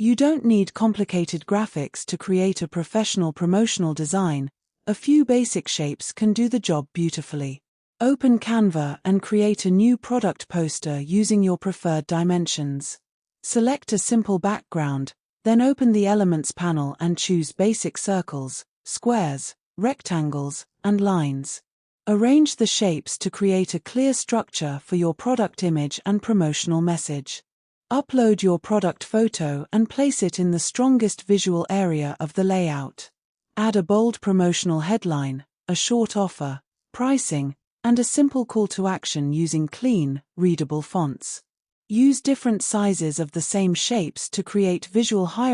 You don't need complicated graphics to create a professional promotional design. A few basic shapes can do the job beautifully. Open Canva and create a new product poster using your preferred dimensions. Select a simple background, then open the Elements panel and choose basic circles, squares, rectangles, and lines. Arrange the shapes to create a clear structure for your product image and promotional message. Upload your product photo and place it in the strongest visual area of the layout. Add a bold promotional headline, a short offer, pricing, and a simple call to action using clean, readable fonts. Use different sizes of the same shapes to create visual hierarchy.